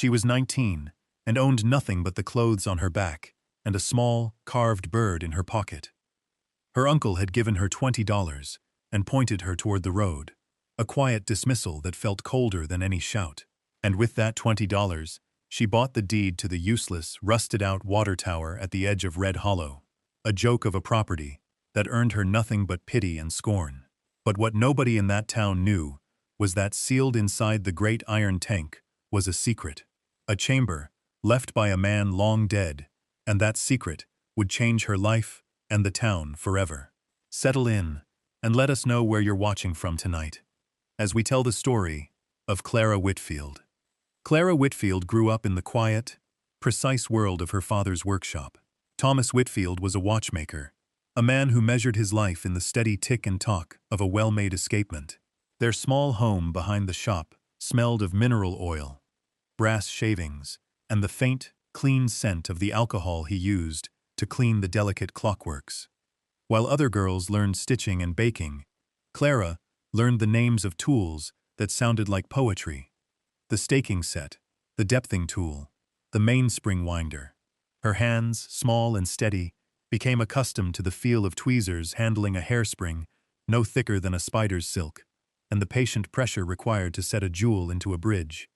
She was 19 and owned nothing but the clothes on her back and a small, carved bird in her pocket. Her uncle had given her $20 and pointed her toward the road, a quiet dismissal that felt colder than any shout. And with that $20, she bought the deed to the useless, rusted-out water tower at the edge of Red Hollow, a joke of a property that earned her nothing but pity and scorn. But what nobody in that town knew was that sealed inside the great iron tank was a secret, a chamber left by a man long dead, and that secret would change her life and the town forever. Settle in and let us know where you're watching from tonight, as we tell the story of Clara Whitfield. Clara Whitfield grew up in the quiet, precise world of her father's workshop. Thomas Whitfield was a watchmaker, a man who measured his life in the steady tick and tock of a well-made escapement. Their small home behind the shop smelled of mineral oil, brass shavings, and the faint, clean scent of the alcohol he used to clean the delicate clockworks. While other girls learned stitching and baking, Clara learned the names of tools that sounded like poetry. The staking set, the depthing tool, the mainspring winder. Her hands, small and steady, became accustomed to the feel of tweezers handling a hairspring no thicker than a spider's silk, and the patient pressure required to set a jewel into a bridge.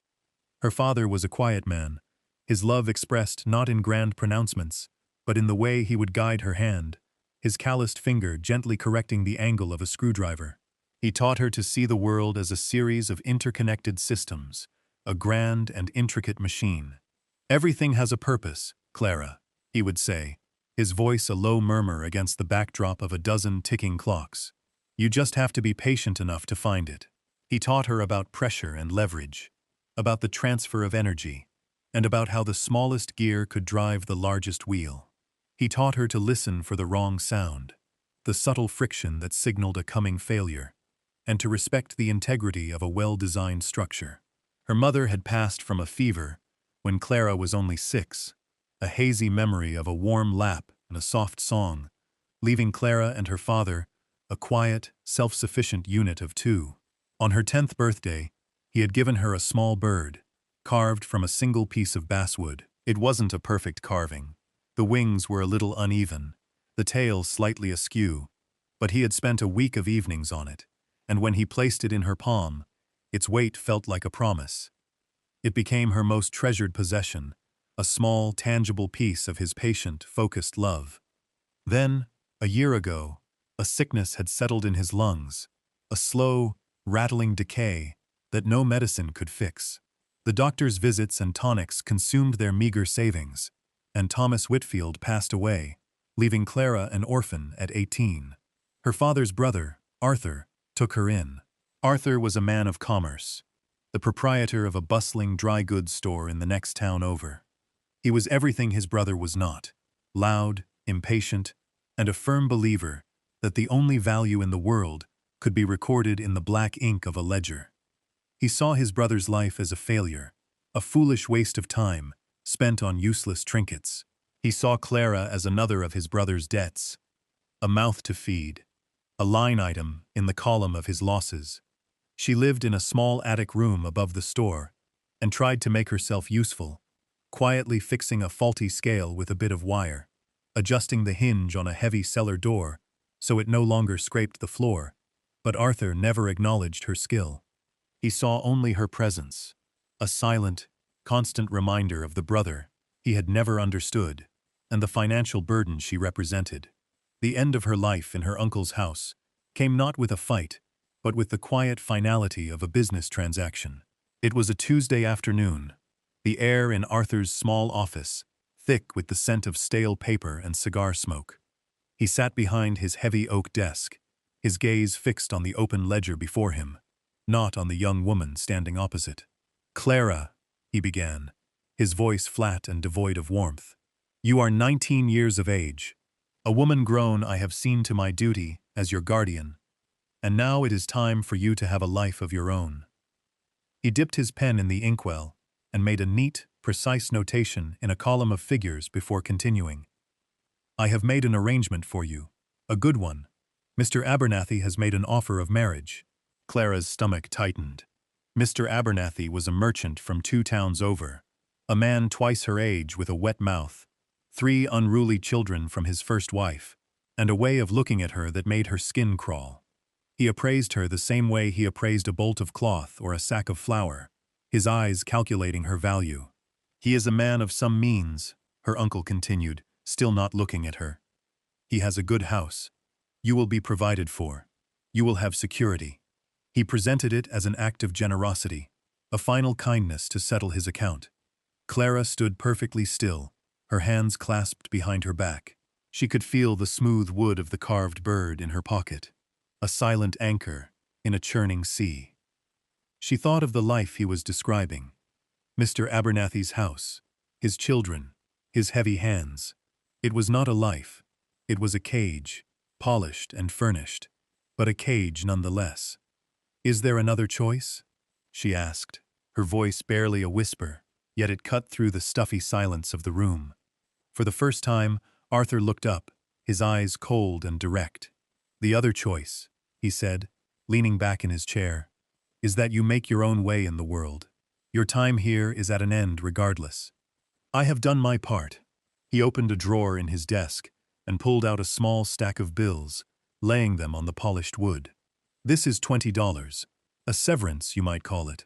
Her father was a quiet man, his love expressed not in grand pronouncements, but in the way he would guide her hand, his calloused finger gently correcting the angle of a screwdriver. He taught her to see the world as a series of interconnected systems, a grand and intricate machine. "Everything has a purpose, Clara," he would say, his voice a low murmur against the backdrop of a dozen ticking clocks. "You just have to be patient enough to find it." He taught her about pressure and leverage, about the transfer of energy, and about how the smallest gear could drive the largest wheel. He taught her to listen for the wrong sound, the subtle friction that signaled a coming failure, and to respect the integrity of a well-designed structure. Her mother had passed from a fever when Clara was only 6, a hazy memory of a warm lap and a soft song, leaving Clara and her father a quiet, self-sufficient unit of two. On her 10th birthday, he had given her a small bird, carved from a single piece of basswood. It wasn't a perfect carving. The wings were a little uneven, the tail slightly askew, but he had spent a week of evenings on it, and when he placed it in her palm, its weight felt like a promise. It became her most treasured possession, a small, tangible piece of his patient, focused love. Then, a year ago, a sickness had settled in his lungs, a slow, rattling decay that no medicine could fix. The doctor's visits and tonics consumed their meager savings, and Thomas Whitfield passed away, leaving Clara an orphan at 18. Her father's brother, Arthur, took her in. Arthur was a man of commerce, the proprietor of a bustling dry goods store in the next town over. He was everything his brother was not, loud, impatient, and a firm believer that the only value in the world could be recorded in the black ink of a ledger. He saw his brother's life as a failure, a foolish waste of time spent on useless trinkets. He saw Clara as another of his brother's debts, a mouth to feed, a line item in the column of his losses. She lived in a small attic room above the store and tried to make herself useful, quietly fixing a faulty scale with a bit of wire, adjusting the hinge on a heavy cellar door so it no longer scraped the floor, but Arthur never acknowledged her skill. He saw only her presence, a silent, constant reminder of the brother he had never understood and the financial burden she represented. The end of her life in her uncle's house came not with a fight, but with the quiet finality of a business transaction. It was a Tuesday afternoon, the air in Arthur's small office thick with the scent of stale paper and cigar smoke. He sat behind his heavy oak desk, his gaze fixed on the open ledger before him, not on the young woman standing opposite. "Clara," he began, his voice flat and devoid of warmth, "you are 19 years of age. A woman grown I have seen to my duty as your guardian, and now it is time for you to have a life of your own." He dipped his pen in the inkwell and made a neat, precise notation in a column of figures before continuing. "I have made an arrangement for you, a good one. Mr. Abernathy has made an offer of marriage." Clara's stomach tightened. Mr. Abernathy was a merchant from 2 towns over, A man twice her age with a wet mouth, 3 unruly children from his first wife, and a way of looking at her that made her skin crawl. He appraised her the same way he appraised a bolt of cloth or a sack of flour, his eyes calculating her value. "He is a man of some means," her uncle continued, still not looking at her. "He has a good house. You will be provided for. You will have security." He presented it as an act of generosity, a final kindness to settle his account. Clara stood perfectly still, her hands clasped behind her back. She could feel the smooth wood of the carved bird in her pocket, a silent anchor in a churning sea. She thought of the life he was describing. Mr. Abernathy's house, his children, his heavy hands. It was not a life. It was a cage, polished and furnished, but a cage nonetheless. "Is there another choice?" she asked, her voice barely a whisper, yet it cut through the stuffy silence of the room. For the first time, Arthur looked up, his eyes cold and direct. "The other choice," he said, leaning back in his chair, "is that you make your own way in the world. Your time here is at an end regardless. I have done my part." He opened a drawer in his desk and pulled out a small stack of bills, laying them on the polished wood. "This is $20, a severance you might call it,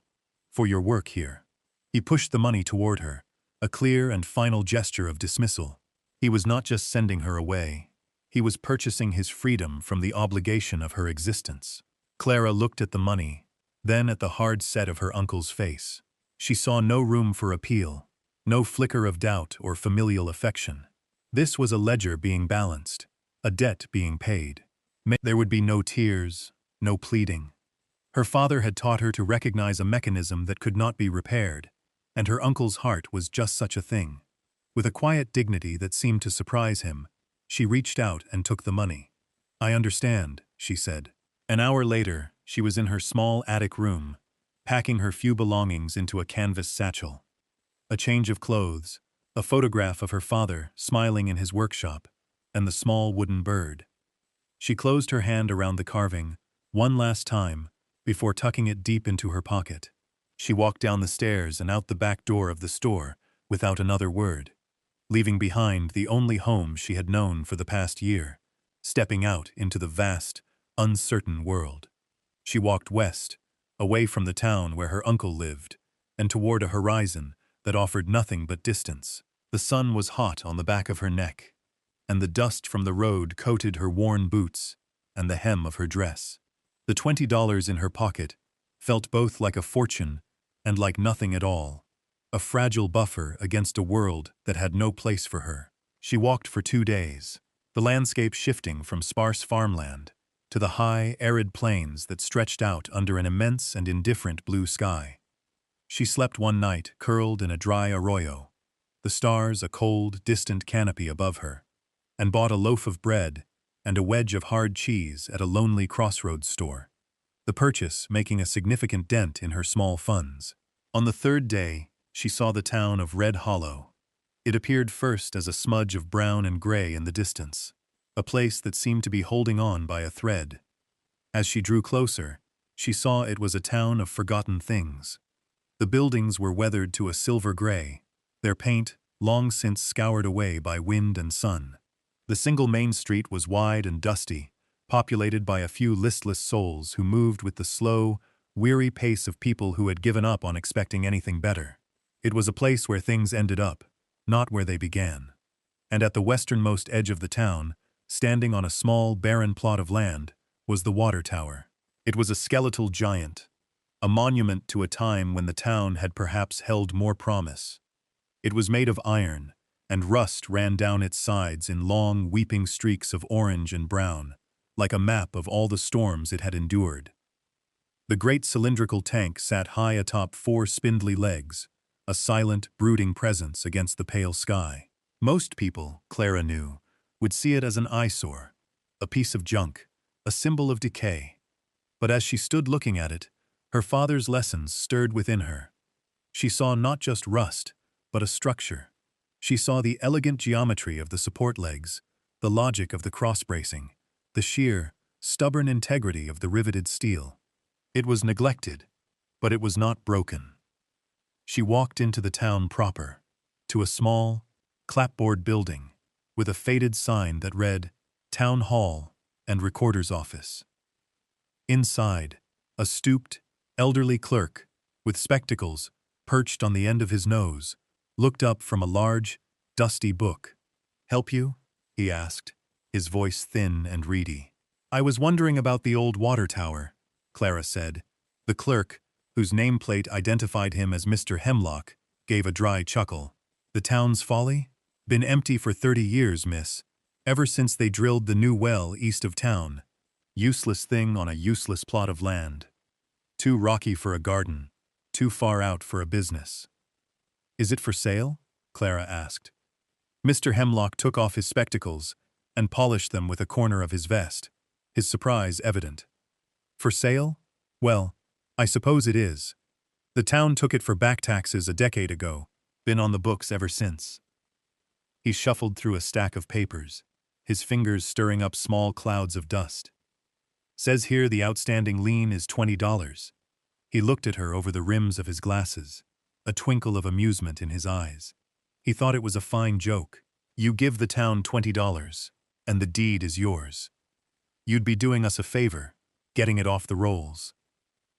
for your work here." He pushed the money toward her, a clear and final gesture of dismissal. He was not just sending her away. He was purchasing his freedom from the obligation of her existence. Clara looked at the money, then at the hard set of her uncle's face. She saw no room for appeal, no flicker of doubt or familial affection. This was a ledger being balanced, a debt being paid. There would be no tears, no pleading. Her father had taught her to recognize a mechanism that could not be repaired, and her uncle's heart was just such a thing. With a quiet dignity that seemed to surprise him, she reached out and took the money. "I understand," she said. An hour later, she was in her small attic room, packing her few belongings into a canvas satchel. A change of clothes, a photograph of her father smiling in his workshop, and the small wooden bird. She closed her hand around the carving, one last time, before tucking it deep into her pocket. She walked down the stairs and out the back door of the store without another word, leaving behind the only home she had known for the past year, stepping out into the vast, uncertain world. She walked west, away from the town where her uncle lived, and toward a horizon that offered nothing but distance. The sun was hot on the back of her neck, and the dust from the road coated her worn boots and the hem of her dress. The $20 in her pocket felt both like a fortune and like nothing at all, a fragile buffer against a world that had no place for her. She walked for 2 days, the landscape shifting from sparse farmland to the high, arid plains that stretched out under an immense and indifferent blue sky. She slept one night, curled in a dry arroyo, the stars a cold, distant canopy above her, and bought a loaf of bread and a wedge of hard cheese at a lonely crossroads store, the purchase making a significant dent in her small funds. On the 3rd day, she saw the town of Red Hollow. It appeared first as a smudge of brown and gray in the distance, a place that seemed to be holding on by a thread. As she drew closer, she saw it was a town of forgotten things. The buildings were weathered to a silver gray, their paint long since scoured away by wind and sun. The single main street was wide and dusty, populated by a few listless souls who moved with the slow, weary pace of people who had given up on expecting anything better. It was a place where things ended up, not where they began. And at the westernmost edge of the town, standing on a small, barren plot of land, was the water tower. It was a skeletal giant, a monument to a time when the town had perhaps held more promise. It was made of iron, and rust ran down its sides in long, weeping streaks of orange and brown, like a map of all the storms it had endured. The great cylindrical tank sat high atop 4 spindly legs, a silent, brooding presence against the pale sky. Most people, Clara knew, would see it as an eyesore, a piece of junk, a symbol of decay. But as she stood looking at it, her father's lessons stirred within her. She saw not just rust, but a structure. She saw the elegant geometry of the support legs, the logic of the cross-bracing, the sheer, stubborn integrity of the riveted steel. It was neglected, but it was not broken. She walked into the town proper, to a small, clapboard building with a faded sign that read Town Hall and Recorder's Office. Inside, a stooped, elderly clerk, with spectacles perched on the end of his nose, looked up from a large, dusty book. "Help you?" he asked, his voice thin and reedy. "I was wondering about the old water tower," Clara said. The clerk, whose nameplate identified him as Mr. Hemlock, gave a dry chuckle. "The town's folly? Been empty for 30 years, miss. Ever since they drilled the new well east of town. Useless thing on a useless plot of land. Too rocky for a garden, too far out for a business." "Is it for sale?" Clara asked. Mr. Hemlock took off his spectacles and polished them with a corner of his vest, his surprise evident. "For sale? Well, I suppose it is. The town took it for back taxes a decade ago, been on the books ever since." He shuffled through a stack of papers, his fingers stirring up small clouds of dust. "Says here the outstanding lien is $20. He looked at her over the rims of his glasses, a twinkle of amusement in his eyes. He thought it was a fine joke. "You give the town $20, and the deed is yours. You'd be doing us a favor, getting it off the rolls."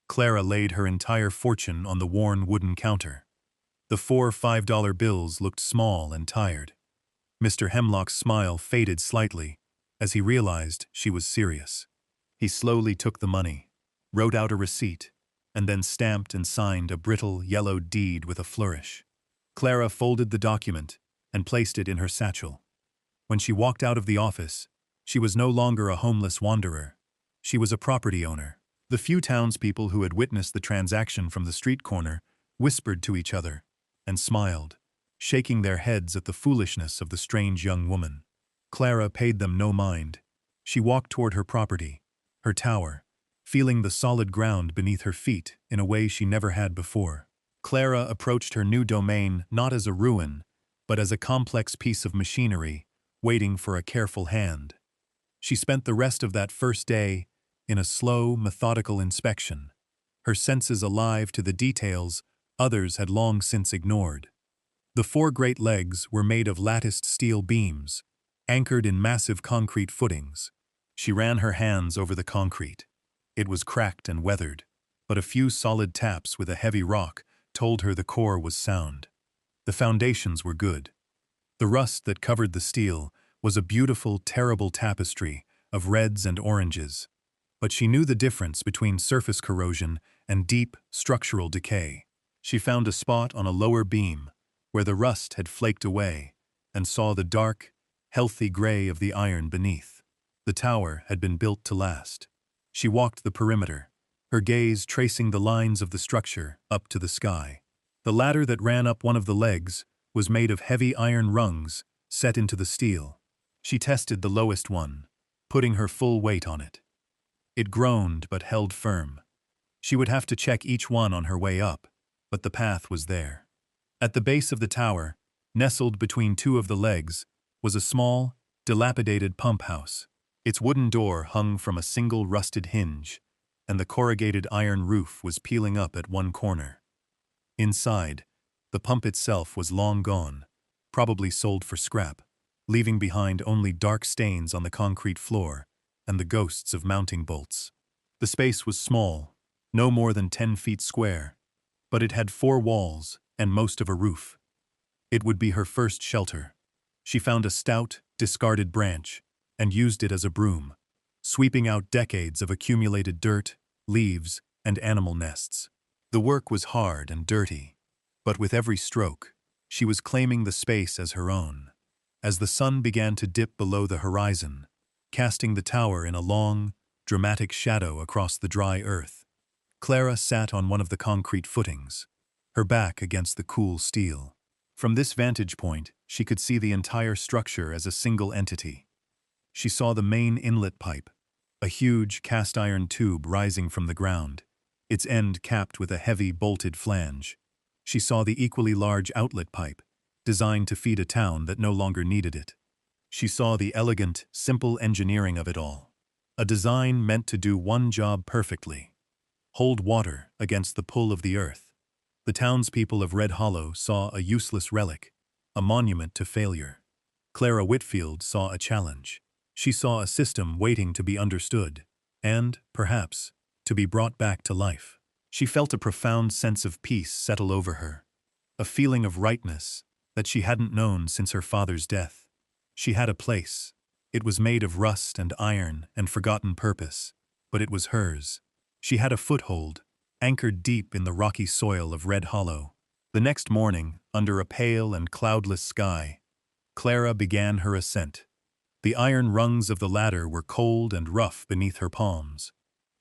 Clara laid her entire fortune on the worn wooden counter. The 4 $5 bills looked small and tired. Mr. Hemlock's smile faded slightly as he realized she was serious. He slowly took the money, wrote out a receipt, and then stamped and signed a brittle, yellow deed with a flourish. Clara folded the document and placed it in her satchel. When she walked out of the office, she was no longer a homeless wanderer. She was a property owner. The few townspeople who had witnessed the transaction from the street corner whispered to each other and smiled, shaking their heads at the foolishness of the strange young woman. Clara paid them no mind. She walked toward her property, her tower, feeling the solid ground beneath her feet in a way she never had before. Clara approached her new domain not as a ruin, but as a complex piece of machinery waiting for a careful hand. She spent the rest of that first day in a slow, methodical inspection, her senses alive to the details others had long since ignored. The 4 great legs were made of latticed steel beams, anchored in massive concrete footings. She ran her hands over the concrete. It was cracked and weathered, but a few solid taps with a heavy rock told her the core was sound. The foundations were good. The rust that covered the steel was a beautiful, terrible tapestry of reds and oranges, but she knew the difference between surface corrosion and deep, structural decay. She found a spot on a lower beam where the rust had flaked away and saw the dark, healthy gray of the iron beneath. The tower had been built to last. She walked the perimeter, her gaze tracing the lines of the structure up to the sky. The ladder that ran up one of the legs was made of heavy iron rungs set into the steel. She tested the lowest one, putting her full weight on it. It groaned but held firm. She would have to check each one on her way up, but the path was there. At the base of the tower, nestled between 2 of the legs, was a small, dilapidated pump house. Its wooden door hung from a single rusted hinge, and the corrugated iron roof was peeling up at one corner. Inside, the pump itself was long gone, probably sold for scrap, leaving behind only dark stains on the concrete floor and the ghosts of mounting bolts. The space was small, no more than 10 feet square, but it had 4 walls and most of a roof. It would be her first shelter. She found a stout, discarded branch and used it as a broom, sweeping out decades of accumulated dirt, leaves, and animal nests. The work was hard and dirty, but with every stroke, she was claiming the space as her own. As the sun began to dip below the horizon, casting the tower in a long, dramatic shadow across the dry earth, Clara sat on one of the concrete footings, her back against the cool steel. From this vantage point, she could see the entire structure as a single entity. She saw the main inlet pipe, a huge cast-iron tube rising from the ground, its end capped with a heavy bolted flange. She saw the equally large outlet pipe, designed to feed a town that no longer needed it. She saw the elegant, simple engineering of it all, a design meant to do one job perfectly: hold water against the pull of the earth. The townspeople of Red Hollow saw a useless relic, a monument to failure. Clara Whitfield saw a challenge. She saw a system waiting to be understood, and, perhaps, to be brought back to life. She felt a profound sense of peace settle over her, a feeling of rightness that she hadn't known since her father's death. She had a place. It was made of rust and iron and forgotten purpose, but it was hers. She had a foothold, anchored deep in the rocky soil of Red Hollow. The next morning, under a pale and cloudless sky, Clara began her ascent. The iron rungs of the ladder were cold and rough beneath her palms.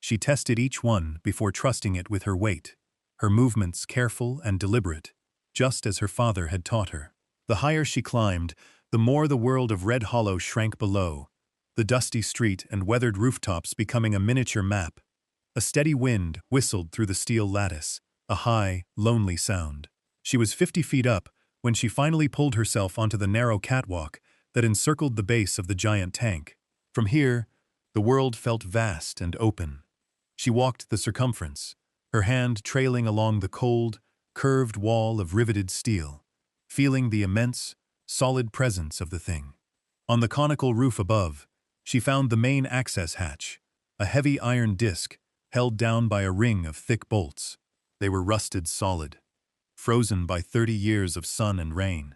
She tested each one before trusting it with her weight, her movements careful and deliberate, just as her father had taught her. The higher she climbed, the more the world of Red Hollow shrank below, the dusty street and weathered rooftops becoming a miniature map. A steady wind whistled through the steel lattice, a high, lonely sound. She was 50 feet up when she finally pulled herself onto the narrow catwalk that encircled the base of the giant tank. From here, the world felt vast and open. She walked the circumference, her hand trailing along the cold, curved wall of riveted steel, feeling the immense, solid presence of the thing. On the conical roof above, she found the main access hatch, a heavy iron disc held down by a ring of thick bolts. They were rusted solid, frozen by 30 years of sun and rain.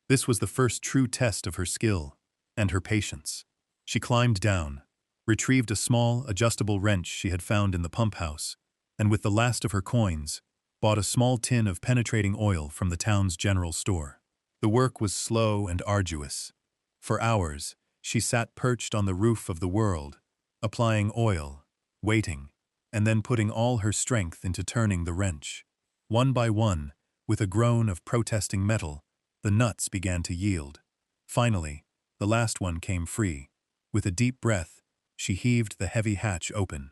This was the first true test of her skill and her patience. She climbed down, retrieved a small, adjustable wrench she had found in the pump house, and with the last of her coins, bought a small tin of penetrating oil from the town's general store. The work was slow and arduous. For hours, she sat perched on the roof of the world, applying oil, waiting, and then putting all her strength into turning the wrench. One by one, with a groan of protesting metal, the nuts began to yield. Finally, the last one came free. With a deep breath, she heaved the heavy hatch open.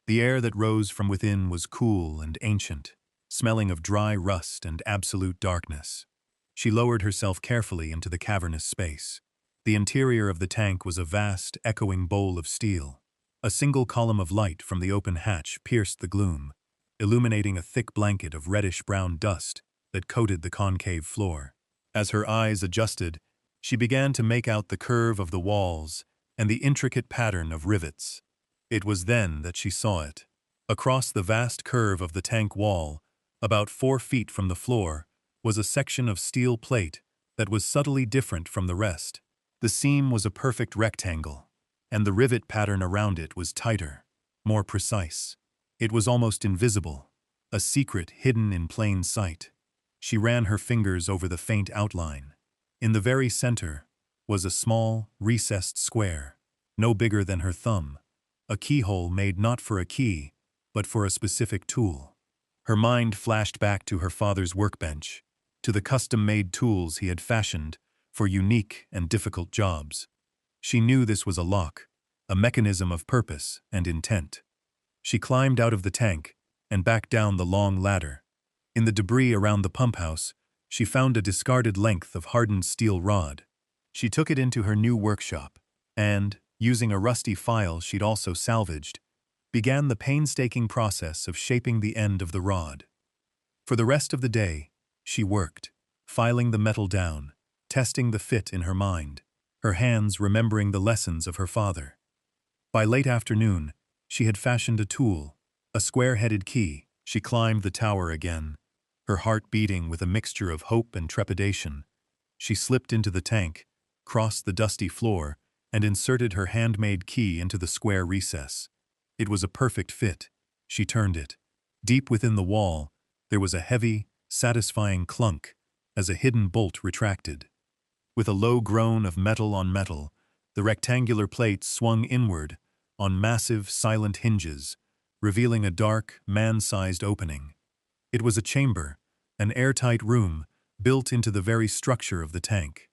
The air that rose from within was cool and ancient, smelling of dry rust and absolute darkness. She lowered herself carefully into the cavernous space. The interior of the tank was a vast, echoing bowl of steel. A single column of light from the open hatch pierced the gloom, illuminating a thick blanket of reddish-brown dust that coated the concave floor. As her eyes adjusted, she began to make out the curve of the walls and the intricate pattern of rivets. It was then that she saw it. Across the vast curve of the tank wall, about 4 feet from the floor, was a section of steel plate that was subtly different from the rest. The seam was a perfect rectangle, and the rivet pattern around it was tighter, more precise. It was almost invisible, a secret hidden in plain sight. She ran her fingers over the faint outline. In the very center was a small, recessed square, no bigger than her thumb, a keyhole made not for a key, but for a specific tool. Her mind flashed back to her father's workbench, to the custom-made tools he had fashioned for unique and difficult jobs. She knew this was a lock, a mechanism of purpose and intent. She climbed out of the tank and back down the long ladder. In the debris around the pump house, she found a discarded length of hardened steel rod. She took it into her new workshop and, using a rusty file she'd also salvaged, began the painstaking process of shaping the end of the rod. For the rest of the day, she worked, filing the metal down, testing the fit in her mind, her hands remembering the lessons of her father. By late afternoon, she had fashioned a tool, a square-headed key. She climbed the tower again, her heart beating with a mixture of hope and trepidation. She slipped into the tank, crossed the dusty floor, and inserted her handmade key into the square recess. It was a perfect fit. She turned it. Deep within the wall, there was a heavy, satisfying clunk as a hidden bolt retracted. With a low groan of metal on metal, the rectangular plate swung inward on massive, silent hinges, revealing a dark, man-sized opening. It was a chamber, an airtight room built into the very structure of the tank.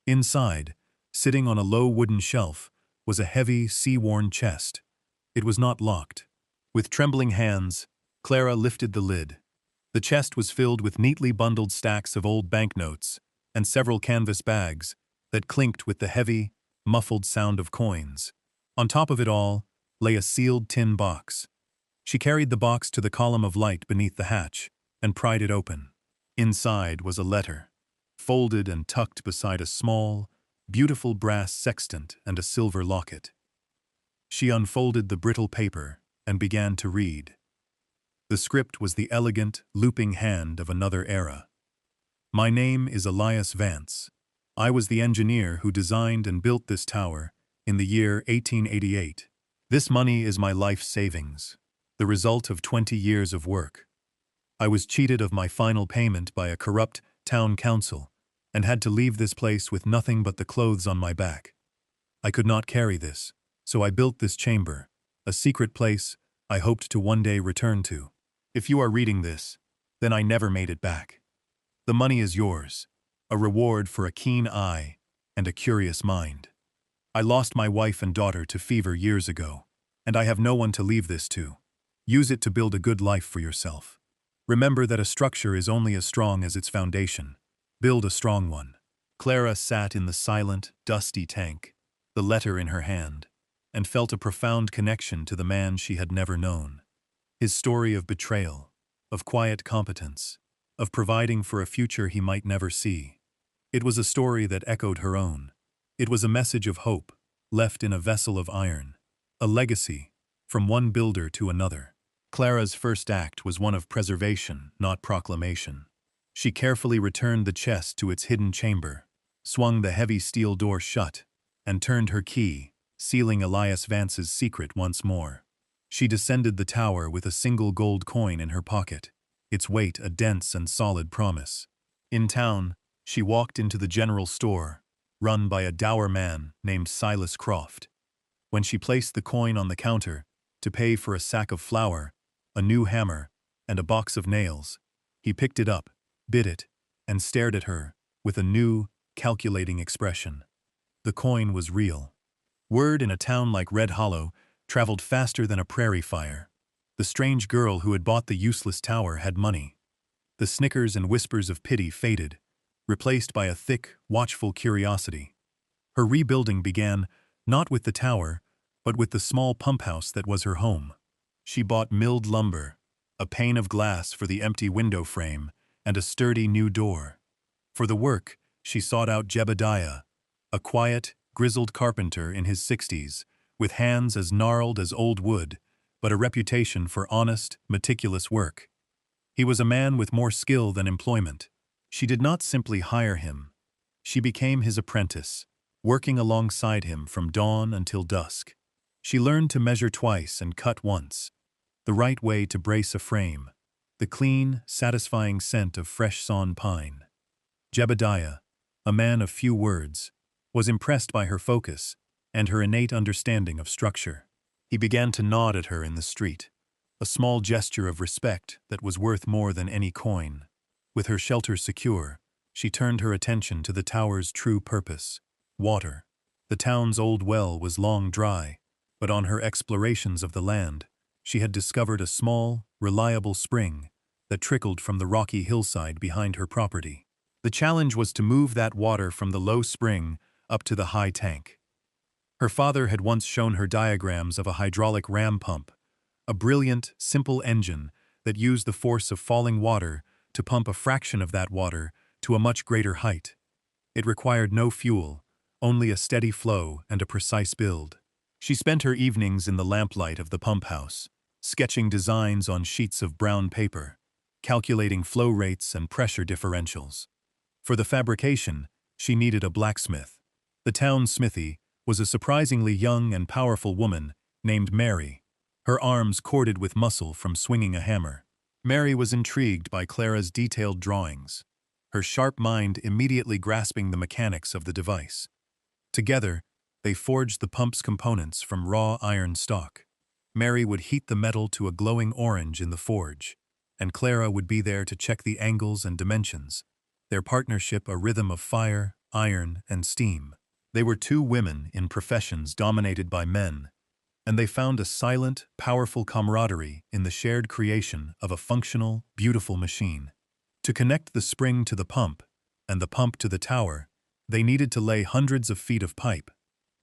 Inside, sitting on a low wooden shelf, was a heavy, sea-worn chest. It was not locked. With trembling hands, Clara lifted the lid. The chest was filled with neatly bundled stacks of old banknotes and several canvas bags that clinked with the heavy, muffled sound of coins. On top of it all lay a sealed tin box. She carried the box to the column of light beneath the hatch, and pried it open. Inside was a letter, folded and tucked beside a small, beautiful brass sextant and a silver locket. She unfolded the brittle paper and began to read. The script was the elegant, looping hand of another era. My name is Elias Vance. I was the engineer who designed and built this tower in the year 1888. This money is my life savings, the result of 20 years of work. I was cheated of my final payment by a corrupt town council and had to leave this place with nothing but the clothes on my back. I could not carry this, so I built this chamber, a secret place I hoped to one day return to. If you are reading this, then I never made it back. The money is yours, a reward for a keen eye and a curious mind. I lost my wife and daughter to fever years ago, and I have no one to leave this to. Use it to build a good life for yourself. Remember that a structure is only as strong as its foundation. Build a strong one. Clara sat in the silent, dusty tank, the letter in her hand, and felt a profound connection to the man she had never known. His story of betrayal, of quiet competence, of providing for a future he might never see. It was a story that echoed her own. It was a message of hope, left in a vessel of iron, a legacy, from one builder to another. Clara's first act was one of preservation, not proclamation. She carefully returned the chest to its hidden chamber, swung the heavy steel door shut, and turned her key, sealing Elias Vance's secret once more. She descended the tower with a single gold coin in her pocket, its weight a dense and solid promise. In town, she walked into the general store, run by a dour man named Silas Croft. When she placed the coin on the counter to pay for a sack of flour, a new hammer, and a box of nails, he picked it up, bit it, and stared at her with a new, calculating expression. The coin was real. Word in a town like Red Hollow traveled faster than a prairie fire. The strange girl who had bought the useless tower had money. The snickers and whispers of pity faded, replaced by a thick, watchful curiosity. Her rebuilding began not with the tower, but with the small pump house that was her home. She bought milled lumber, a pane of glass for the empty window frame, and a sturdy new door. For the work, she sought out Jebediah, a quiet, grizzled carpenter in his 60s, with hands as gnarled as old wood, but a reputation for honest, meticulous work. He was a man with more skill than employment. She did not simply hire him. She became his apprentice, working alongside him from dawn until dusk. She learned to measure twice and cut once, the right way to brace a frame, the clean, satisfying scent of fresh sawn pine. Jebediah, a man of few words, was impressed by her focus and her innate understanding of structure. He began to nod at her in the street, a small gesture of respect that was worth more than any coin. With her shelter secure, she turned her attention to the tower's true purpose: water. The town's old well was long dry, but on her explorations of the land, she had discovered a small, reliable spring that trickled from the rocky hillside behind her property. The challenge was to move that water from the low spring up to the high tank. Her father had once shown her diagrams of a hydraulic ram pump, a brilliant, simple engine that used the force of falling water to pump a fraction of that water to a much greater height. It required no fuel, only a steady flow and a precise build. She spent her evenings in the lamplight of the pump house, sketching designs on sheets of brown paper, calculating flow rates and pressure differentials. For the fabrication, she needed a blacksmith. The town's smithy was a surprisingly young and powerful woman named Mary, her arms corded with muscle from swinging a hammer. Mary was intrigued by Clara's detailed drawings, her sharp mind immediately grasping the mechanics of the device. Together, they forged the pump's components from raw iron stock. Mary would heat the metal to a glowing orange in the forge, and Clara would be there to check the angles and dimensions, their partnership a rhythm of fire, iron, and steam. They were two women in professions dominated by men, and they found a silent, powerful camaraderie in the shared creation of a functional, beautiful machine. To connect the spring to the pump, and the pump to the tower, they needed to lay hundreds of feet of pipe.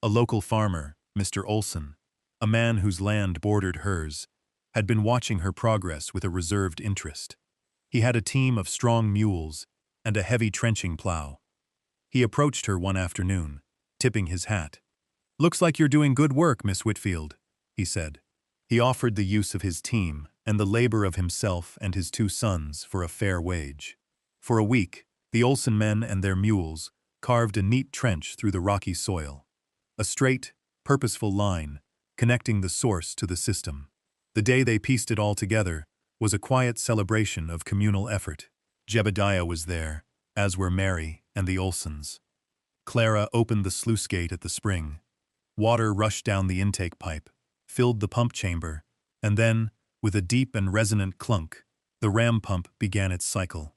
A local farmer, Mr. Olson, a man whose land bordered hers, had been watching her progress with a reserved interest. He had a team of strong mules and a heavy trenching plow. He approached her one afternoon, tipping his hat. "Looks like you're doing good work, Miss Whitfield," he said. He offered the use of his team and the labor of himself and his 2 sons for a fair wage. For a week, the Olsen men and their mules carved a neat trench through the rocky soil. A straight, purposeful line, connecting the source to the system. The day they pieced it all together was a quiet celebration of communal effort. Jebediah was there, as were Mary and the Olsens. Clara opened the sluice gate at the spring. Water rushed down the intake pipe, filled the pump chamber, and then, with a deep and resonant clunk, the ram pump began its cycle.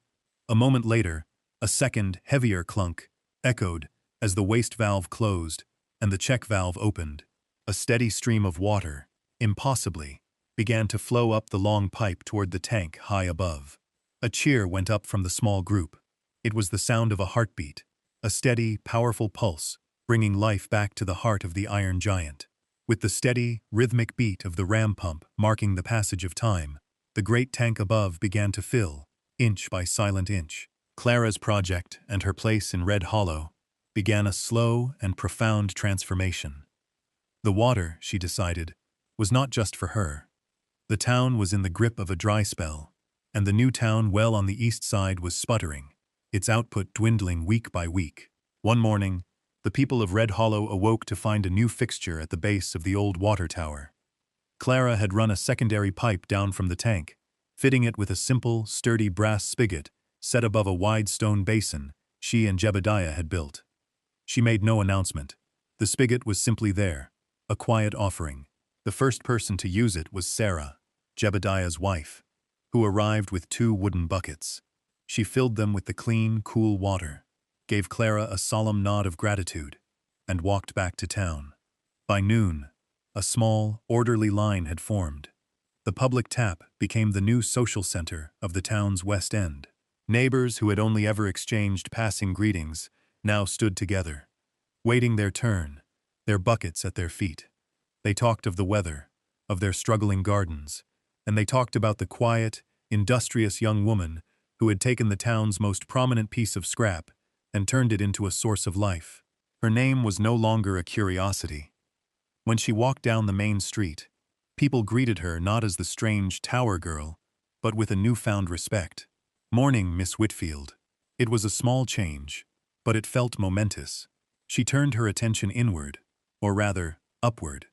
A moment later, a second, heavier clunk echoed as the waste valve closed and the check valve opened. A steady stream of water, impossibly, began to flow up the long pipe toward the tank high above. A cheer went up from the small group. It was the sound of a heartbeat, a steady, powerful pulse, bringing life back to the heart of the iron giant. With the steady, rhythmic beat of the ram pump marking the passage of time, the great tank above began to fill, inch by silent inch. Clara's project and her place in Red Hollow began a slow and profound transformation. The water, she decided, was not just for her. The town was in the grip of a dry spell, and the new town well on the east side was sputtering, its output dwindling week by week. One morning, the people of Red Hollow awoke to find a new fixture at the base of the old water tower. Clara had run a secondary pipe down from the tank, fitting it with a simple, sturdy brass spigot set above a wide stone basin she and Jebediah had built. She made no announcement. The spigot was simply there, a quiet offering. The first person to use it was Sarah, Jebediah's wife, who arrived with 2 wooden buckets. She filled them with the clean, cool water, gave Clara a solemn nod of gratitude, and walked back to town. By noon, a small, orderly line had formed. The public tap became the new social center of the town's west end. Neighbors who had only ever exchanged passing greetings now stood together, waiting their turn, their buckets at their feet. They talked of the weather, of their struggling gardens, and they talked about the quiet, industrious young woman who had taken the town's most prominent piece of scrap and turned it into a source of life. Her name was no longer a curiosity. When she walked down the main street, people greeted her not as the strange tower girl, but with a newfound respect. "Morning, Miss Whitfield." It was a small change, but it felt momentous. She turned her attention inward, or rather, upward.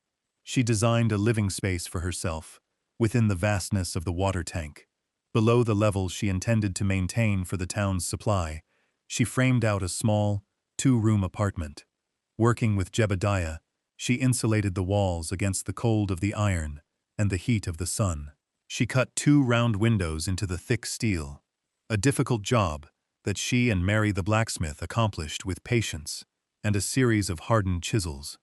She designed a living space for herself, within the vastness of the water tank. Below the level she intended to maintain for the town's supply, she framed out a small, 2-room apartment. Working with Jebediah, she insulated the walls against the cold of the iron and the heat of the sun. She cut 2 round windows into the thick steel, a difficult job that she and Mary the blacksmith accomplished with patience and a series of hardened chisels.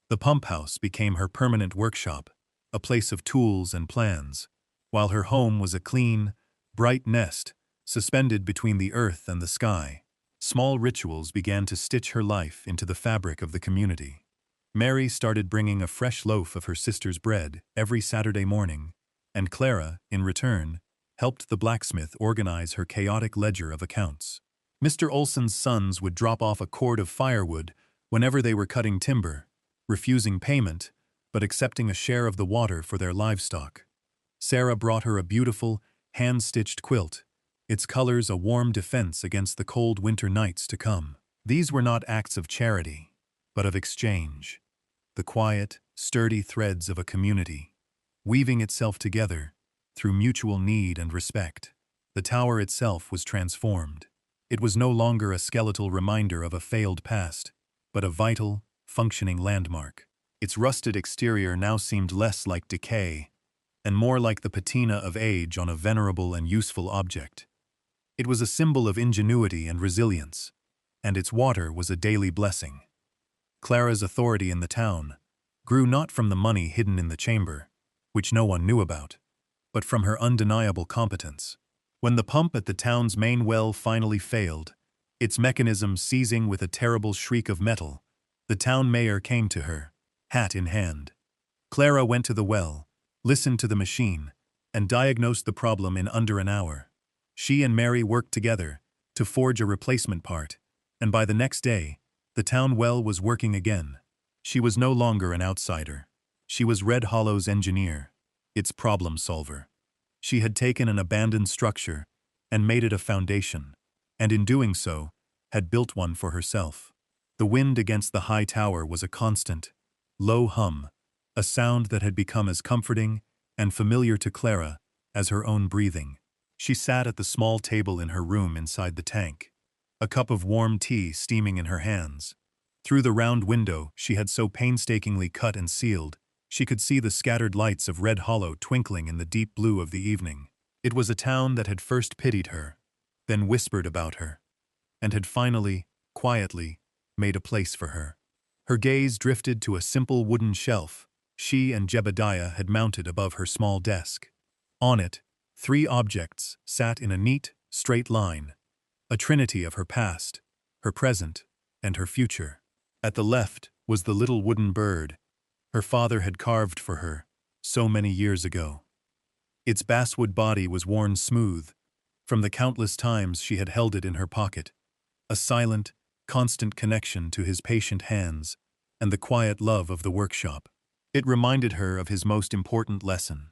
The pump house became her permanent workshop, a place of tools and plans, while her home was a clean, bright nest suspended between the earth and the sky. Small rituals began to stitch her life into the fabric of the community. Mary started bringing a fresh loaf of her sister's bread every Saturday morning, and Clara, in return, helped the blacksmith organize her chaotic ledger of accounts. Mr. Olsen's sons would drop off a cord of firewood whenever they were cutting timber, refusing payment, but accepting a share of the water for their livestock. Sarah brought her a beautiful, hand-stitched quilt, its colors a warm defense against the cold winter nights to come. These were not acts of charity, but of exchange. The quiet, sturdy threads of a community, weaving itself together through mutual need and respect. The tower itself was transformed. It was no longer a skeletal reminder of a failed past, but a vital, functioning landmark. Its rusted exterior now seemed less like decay and more like the patina of age on a venerable and useful object. It was a symbol of ingenuity and resilience, and its water was a daily blessing. Clara's authority in the town grew not from the money hidden in the chamber, which no one knew about, but from her undeniable competence. When the pump at the town's main well finally failed, its mechanism seizing with a terrible shriek of metal, the town mayor came to her, hat in hand. Clara went to the well, listened to the machine, and diagnosed the problem in under an hour. She and Mary worked together to forge a replacement part, and by the next day, the town well was working again. She was no longer an outsider. She was Red Hollow's engineer, its problem solver. She had taken an abandoned structure and made it a foundation, and in doing so, had built one for herself. The wind against the high tower was a constant, low hum, a sound that had become as comforting and familiar to Clara as her own breathing. She sat at the small table in her room inside the tank, a cup of warm tea steaming in her hands. Through the round window she had so painstakingly cut and sealed, she could see the scattered lights of Red Hollow twinkling in the deep blue of the evening. It was a town that had first pitied her, then whispered about her, and had finally, quietly, made a place for her. Her gaze drifted to a simple wooden shelf she and Jebediah had mounted above her small desk. On it, 3 objects sat in a neat, straight line, a trinity of her past, her present, and her future. At the left was the little wooden bird her father had carved for her so many years ago. Its basswood body was worn smooth from the countless times she had held it in her pocket, a silent, constant connection to his patient hands and the quiet love of the workshop. It reminded her of his most important lesson: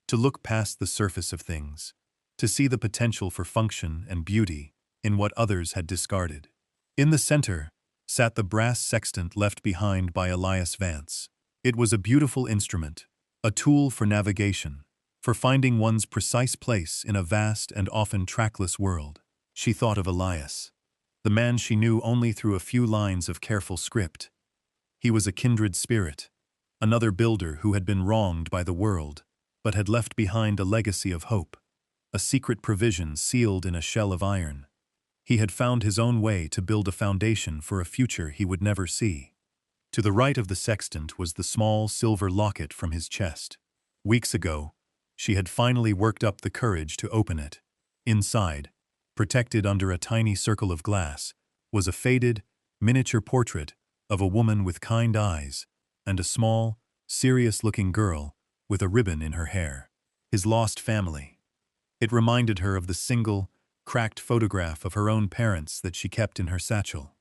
to look past the surface of things, to see the potential for function and beauty in what others had discarded. In the center sat the brass sextant left behind by Elias Vance. It was a beautiful instrument, a tool for navigation, for finding one's precise place in a vast and often trackless world. She thought of Elias, the man she knew only through a few lines of careful script. He was a kindred spirit, another builder who had been wronged by the world, but had left behind a legacy of hope, a secret provision sealed in a shell of iron. He had found his own way to build a foundation for a future he would never see. To the right of the sextant was the small silver locket from his chest. Weeks ago, she had finally worked up the courage to open it. Inside, protected under a tiny circle of glass, was a faded, miniature portrait of a woman with kind eyes and a small, serious-looking girl with a ribbon in her hair. His lost family. It reminded her of the single, cracked photograph of her own parents that she kept in her satchel.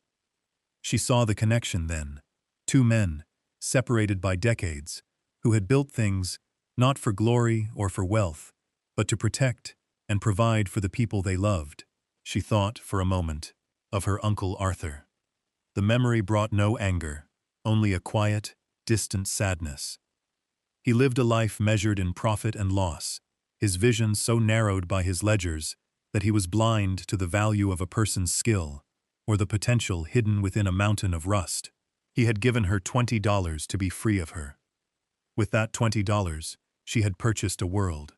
She saw the connection then. 2 men, separated by decades, who had built things not for glory or for wealth, but to protect and provide for the people they loved. She thought, for a moment, of her Uncle Arthur. The memory brought no anger, only a quiet, distant sadness. He lived a life measured in profit and loss, his vision so narrowed by his ledgers that he was blind to the value of a person's skill or the potential hidden within a mountain of rust. He had given her $20 to be free of her. With that $20, she had purchased a world.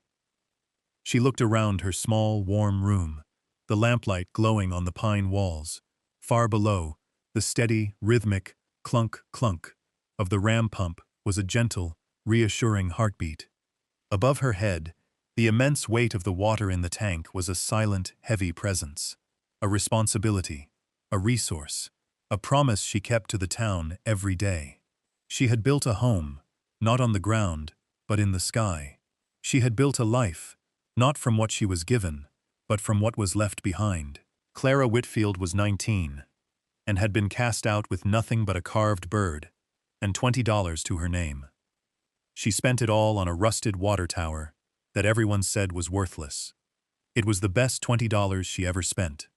She looked around her small, warm room, the lamplight glowing on the pine walls. Far below, the steady, rhythmic clunk-clunk of the ram pump was a gentle, reassuring heartbeat. Above her head, the immense weight of the water in the tank was a silent, heavy presence, a responsibility, a resource, a promise she kept to the town every day. She had built a home, not on the ground, but in the sky. She had built a life, not from what she was given, but from what was left behind. Clara Whitfield was 19, and had been cast out with nothing but a carved bird and $20 to her name. She spent it all on a rusted water tower that everyone said was worthless. It was the best $20 she ever spent.